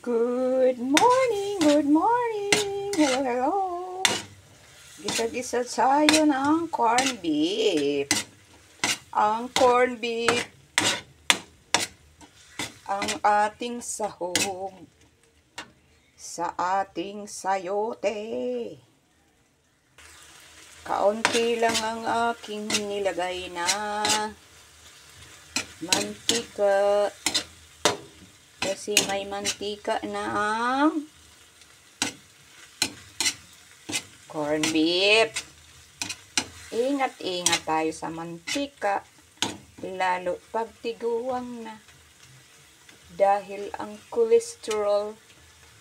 Good morning, good morning. Hello, hello. Gisa-gisa tayo ng corned beef. Ang corned beef, ang ating sahog sa ating sayote. Kaunti lang ang aking nilagay na mantika. Kasi may mantika na ang corned beef. Ingat-ingat tayo sa mantika, lalo pag tiguang na. Dahil ang cholesterol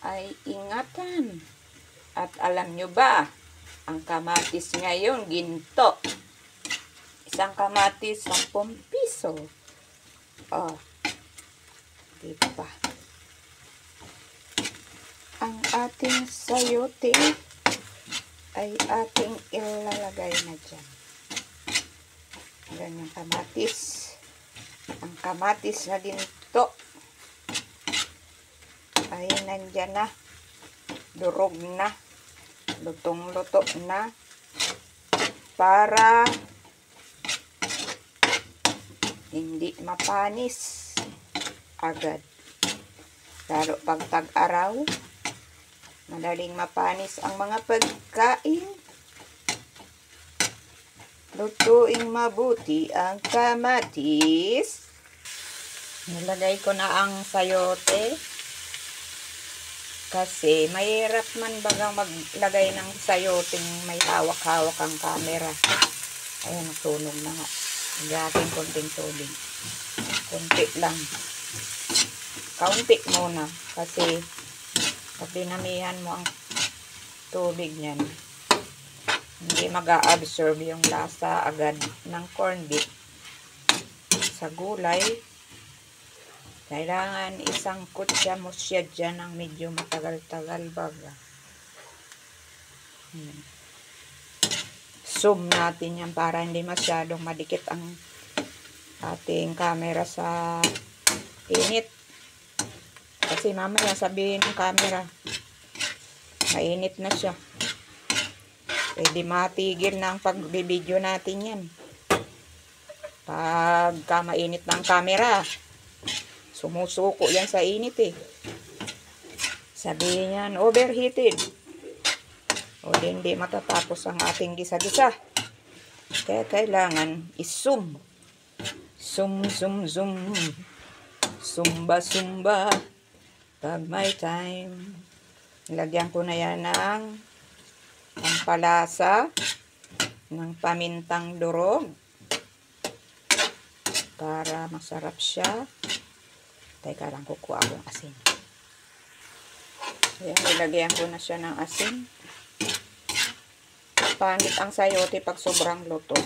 ay ingatan. At alam nyo ba, ang kamatis ngayon, ginto. Isang kamatis, 10 piso. Oh, diba? Ang ating sayote ay ating ilalagay na dyan. Yan yung kamatis. Ang kamatis na ginto ay nandyan na. Durog na. Lutong-luto na. Para hindi mapanis agad. Lalo pag tag-araw, madaling mapanis ang mga pagkain. Lutuing mabuti ang kamatis. Nilagay ko na ang sayote. Kasi mahirap man bagang maglagay ng sayoting may hawak-hawak ang camera. Ayan, natunog na nga. Lagyan konting tubig. Kunti lang. Kaunti muna. Kasi pag dinamihan mo ang tubig niyan, hindi mag-a-absorb yung lasa agad ng corned beef sa gulay. Kailangan isangkot siya mo siya dyan ng medyo matagal-tagal baga. Zoom natin yan para hindi masyadong madikit ang ating camera sa init. Kasi mamaya sabihin ng camera, mainit na siya. Pwede matigil na ang pagbibideo natin yan. Pagka mainit ng camera, sumusuko yan sa init eh. Sabihin yan, overheated. O hindi matatapos ang ating gisa-gisa. Kaya kailangan i-zoom. Zoom, zoom, zoom. Zumba, zumba. Pag may time. Lagyan ko na yan ng pampalasa, ng pamintang durog. Para masarap siya. Teka lang, kukuha akong asin. Ayan, nilagyan ko na siya ng asin. Pangit ang sayote pag sobrang luto.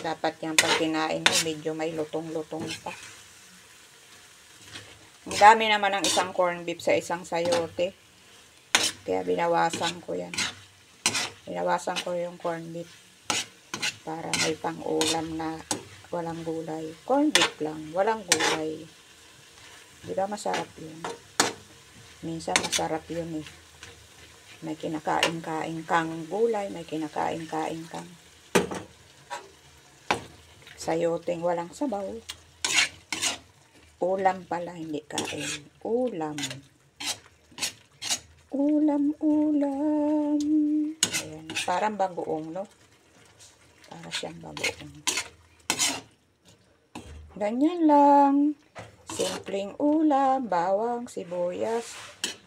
Dapat yan pag kinain mo, medyo may lutong-lutong pa. Ang dami naman ng isang corned beef sa isang sayote. Kaya binawasan ko yan. Binawasan ko yung corned beef. Para may pang-ulam na walang gulay. Corned beef lang, walang gulay. Di ba masarap yun? Minsan masarap yun eh. May kinakain-kain kang gulay, may kinakain-kain kang sayoteng walang sabaw. Ulam pala, hindi kain. Ulam. Ulam, ulam. Ayan. Parang bagoong, no? Para siyang bagoong. Ganyan lang. Simpleng ulam, bawang, sibuyas.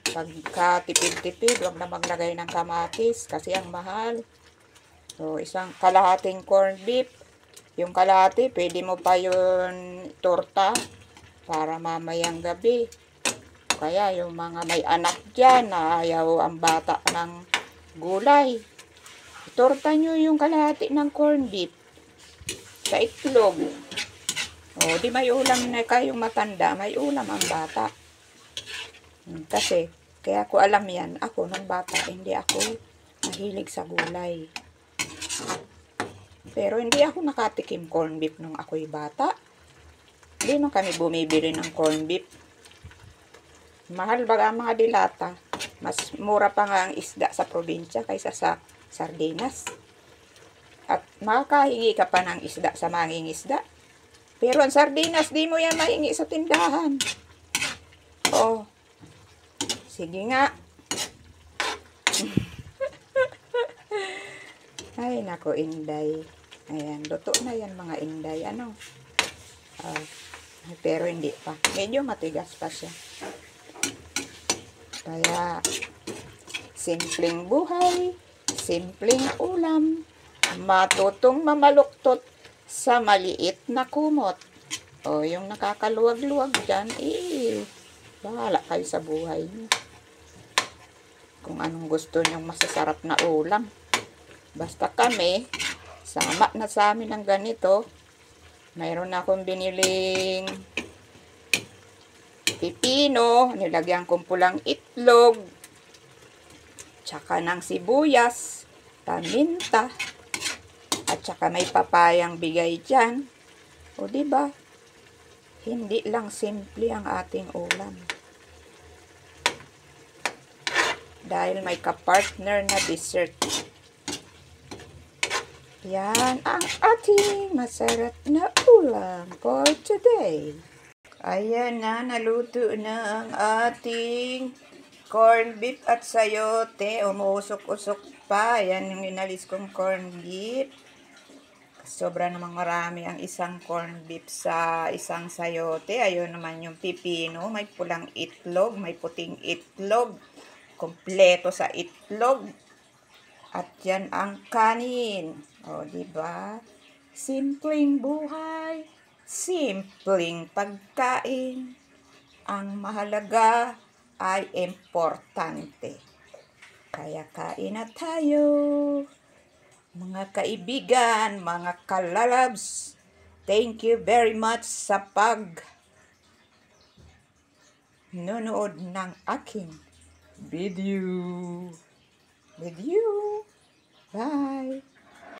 Pagka tipid-tipid, huwag na maglagay ng kamatis kasi ang mahal. So, isang kalahating corned beef. Yung kalahati, pwede mo pa yun torta para mamayang gabi. Kaya yung mga may anak dyan na ayaw ang bata ng gulay, torta nyo yung kalahati ng corned beef sa itlog. O, di may ulam na kayong matanda, may ulam ang bata. Kasi, kaya ko alam yan, ako nung bata, hindi ako mahilig sa gulay. Pero hindi ako nakatikim corned beef nung ako'y bata. Hindi nung kami bumibili ng corned beef. Mahal baga ang mga dilata. Mas mura pa nga ang isda sa probinsya kaysa sa sardinas. At makakahingi ka pa ng isda sa mangingisda. Pero ang sardinas, di mo yan mahingi sa tindahan. Oh, sige nga. Ay, nako, inday. Ayan, luto na yan mga inday. Ano? Pero hindi pa. Medyo matigas pa siya. Kaya, simpleng buhay, simpleng ulam, matutong mamaluktot sa maliit na kumot. O, yung nakakaluwag-luwag dyan, bahala kayo sa buhay niyo. Kung anong gusto nyong masasarap na ulam. Basta kami, sama na sa amin ng ganito. Mayroon akong biniling pipino, nilagyan kong pulang itlog, tsaka ng sibuyas, paminta, at tsaka may papayang bigay dyan. O diba? Hindi lang simple ang ating ulam. Dahil may kapartner na dessert. Yan ang ating masarap na ulam for today. Ayan na, naluto na ang ating corned beef at sayote. Umuusok-usok pa. Ayan yung inalis kong corned beef. Sobra namang marami ang isang corned beef sa isang sayote. Ayun naman yung pipino. May pulang itlog, may puting itlog. Kompleto sa itlog. At yan ang kanin. O, diba? Simpleng buhay, simpleng pagkain. Ang mahalaga ay importante. Kaya kain na tayo. Mga kaibigan, mga kalalabs, thank you very much sa pag-nonood ng aking video. Bye!